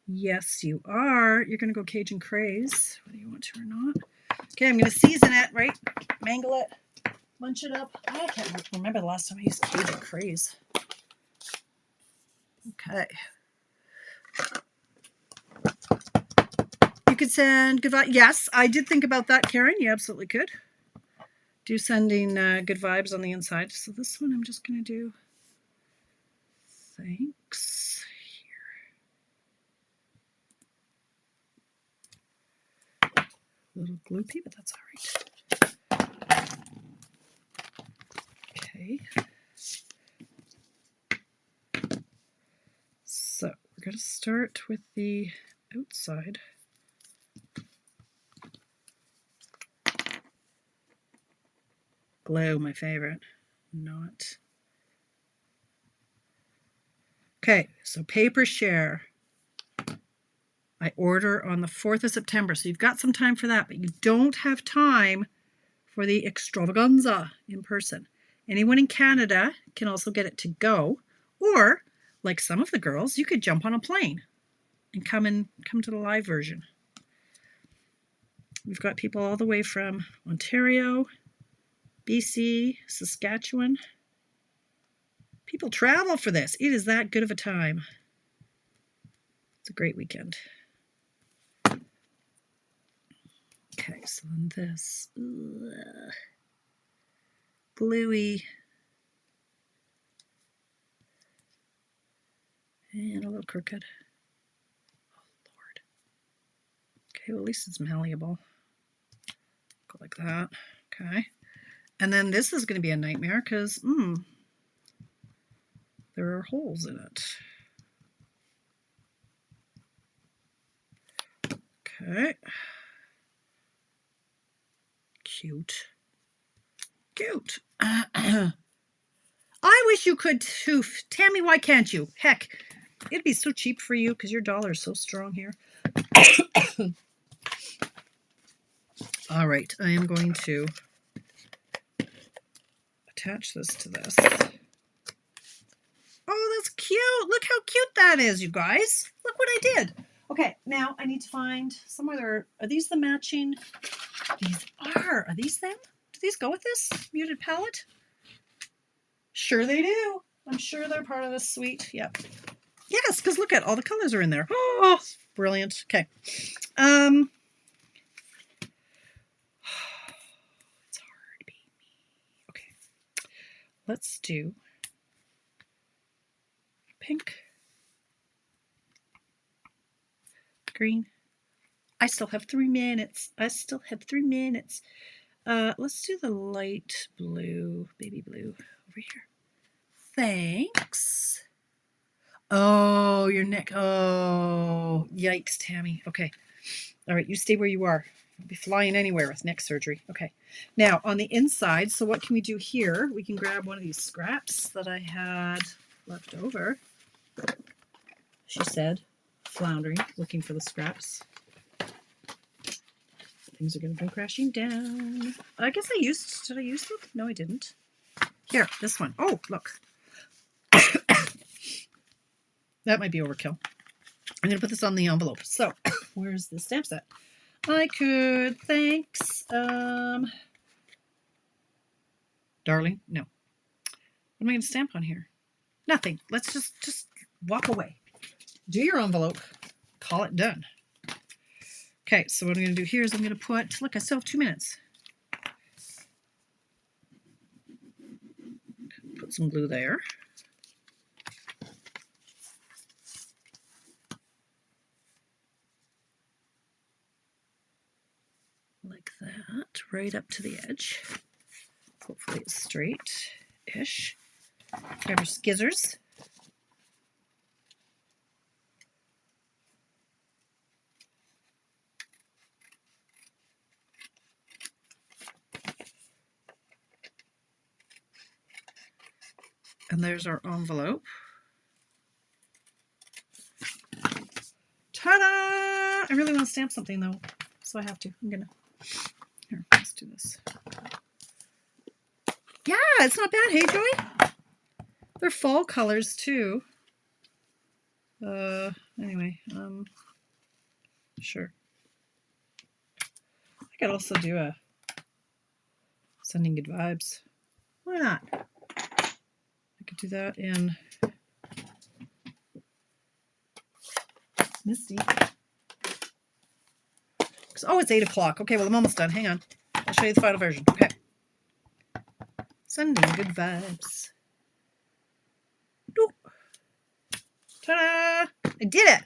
Yes, you are. You're gonna go Cajun Craze, whether you want to or not. Okay, I'm gonna season it, right? Mangle it, munch it up. I can't remember the last time I used Cajun Craze. Okay. You could send goodbye. Yes, I did think about that, Karen. You absolutely could. do sending good vibes on the inside. So this one I'm just going to do thanks here. A little gloopy, but that's all right. Okay. So we're going to start with the outside. Glow, my favorite. Not. Okay, so paper share. I order on the 4th of September, so you've got some time for that, but you don't have time for the extravaganza in person. Anyone in Canada can also get it to go, or like some of the girls, you could jump on a plane and come to the live version. We've got people all the way from Ontario, BC, Saskatchewan. People travel for this. It is that good of a time. It's a great weekend. Okay, so then this gluey and a little crooked. Oh, Lord. Okay, well, at least it's malleable. Go like that. Okay. And then this is going to be a nightmare because there are holes in it. Okay. Cute. Cute. I wish you could too. Tammy, why can't you? Heck, it'd be so cheap for you because your dollar is so strong here. All right, I am going to attach this to this. Oh, that's cute. Look how cute that is, you guys. Look what I did. Okay, now I need to find somewhere there. Are these the matching? These are. Are these them? Do these go with this muted palette? Sure they do. I'm sure they're part of this suite. Yep. Yes, because look at all the colors are in there. Oh, brilliant. Okay. It's hard being me. Okay. Let's do pink, green. I still have 3 minutes. Let's do the light blue, baby blue over here. Thanks. Oh, your neck. Oh, yikes, Tammy. Okay. All right, you stay where you are. You'll be flying anywhere with neck surgery. Okay. Now, on the inside, so what can we do here? We can grab one of these scraps that I had left over. She said, floundering, looking for the scraps. Things are going to come crashing down. I guess did I use them? No, I didn't. Here, this one. Oh, look. That might be overkill. I'm going to put this on the envelope. So, where's the stamp set? I could, thanks, darling, no. What am I going to stamp on here? Nothing. Let's just walk away. Do your envelope. Call it done. Okay, so what I'm going to do here is I'm going to put, look, I still have 2 minutes. Put some glue there. Like that, right up to the edge. Hopefully it's straight-ish. Grab your skizzers. And there's our envelope. Ta-da! I really want to stamp something though, so I have to. Here, let's do this. Yeah, it's not bad, hey Joy? They're fall colors too. Anyway, sure. I could also do a sending good vibes. Why not? I could do that in Misty. Oh, it's 8 o'clock. Okay, well, I'm almost done. Hang on. I'll show you the final version. Okay. Sending good vibes. Ta-da! I did it.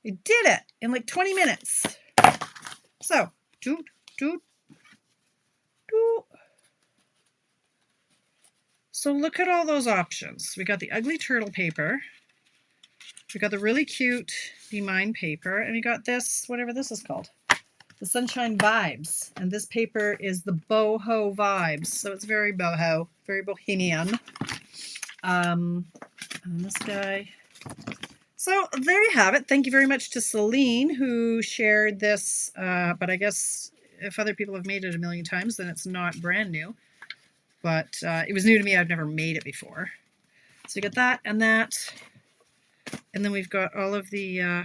I did it in like 20 minutes. So, doot, doot, doot. So look at all those options. We got the ugly turtle paper. We got the really cute Be Mine paper. And we got this, whatever this is called. The Sunshine Vibes. And this paper is the boho vibes. So it's very boho, very bohemian. And this guy. So there you have it. Thank you very much to Celine who shared this. But I guess if other people have made it a million times, then it's not brand new. But it was new to me. I've never made it before. So you got that and that. And then we've got all of the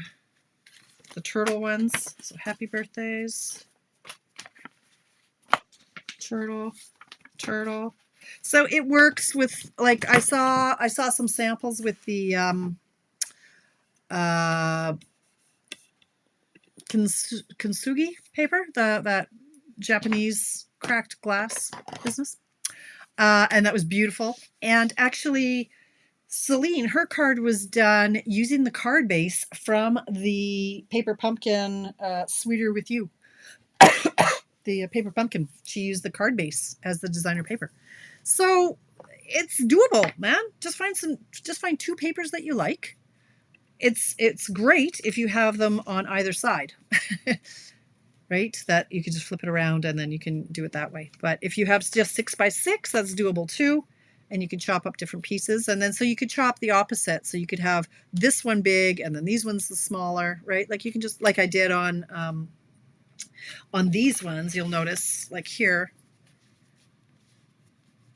turtle ones. So happy birthdays. Turtle. Turtle. So it works with, like, I saw some samples with the kintsugi paper, that Japanese cracked glass business. And that was beautiful. And actually, Celine, her card was done using the card base from the Paper Pumpkin Sweeter With You. The Paper Pumpkin. She used the card base as the designer paper. So it's doable, man. Just find two papers that you like. It's great if you have them on either side. Right? That you can just flip it around and then you can do it that way. But if you have just 6x6, that's doable too. And you can chop up different pieces. And then so you could chop the opposite. So you could have this one big and then these ones the smaller, right? Like you can just, like I did on these ones, you'll notice like here.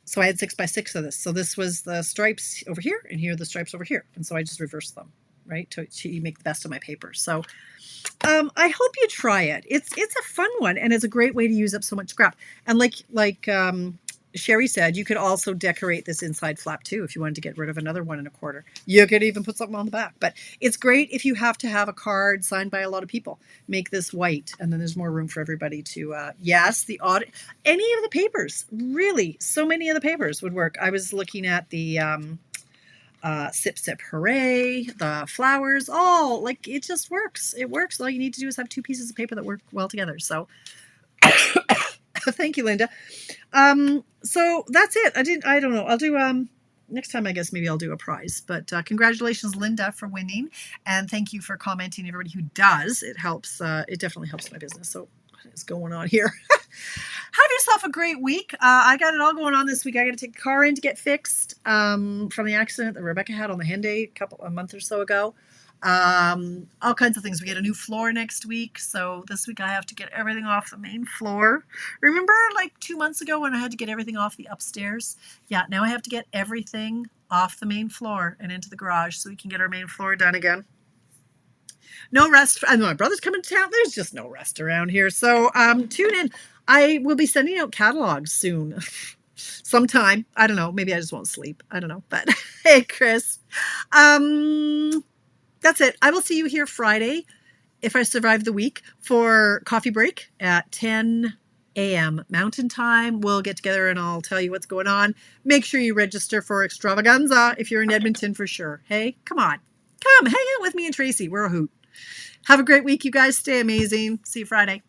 So I had 6x6 of this. So this was the stripes over here and here are the stripes over here. And so I just reversed them, right? To make the best of my paper. So I hope you try it. It's a fun one and it's a great way to use up so much scrap. And like Sherry said, you could also decorate this inside flap too if you wanted to get rid of another 1 1/4. You could even put something on the back. But it's great if you have to have a card signed by a lot of people. Make this white and then there's more room for everybody to, yes, the odd, any of the papers, really, so many of the papers would work. I was looking at the Sip Sip Hooray, the flowers, all, like, it just works. It works. All you need to do is have 2 pieces of paper that work well together. So thank you, Linda. So that's it. I don't know. I'll do, next time, I guess maybe I'll do a prize, but, congratulations, Linda, for winning. And thank you for commenting, everybody who does. It helps, it definitely helps my business. So what is going on here? Have yourself a great week. I got it all going on this week. I got to take the car in to get fixed, from the accident that Rebecca had on the hen day a month or so ago. All kinds of things. We get a new floor next week. So this week I have to get everything off the main floor. Remember like 2 months ago when I had to get everything off the upstairs? Yeah, now I have to get everything off the main floor and into the garage so we can get our main floor done again. No rest. I know my brother's coming to town. There's just no rest around here. So tune in. I will be sending out catalogs soon. Sometime. I don't know. Maybe I just won't sleep. I don't know. But hey, Chris. That's it. I will see you here Friday, if I survive the week, for coffee break at 10 a.m. Mountain Time. We'll get together and I'll tell you what's going on. Make sure you register for Extravaganza if you're in Edmonton for sure. Hey, come on. Come hang out with me and Tracy. We're a hoot. Have a great week, you guys. Stay amazing. See you Friday.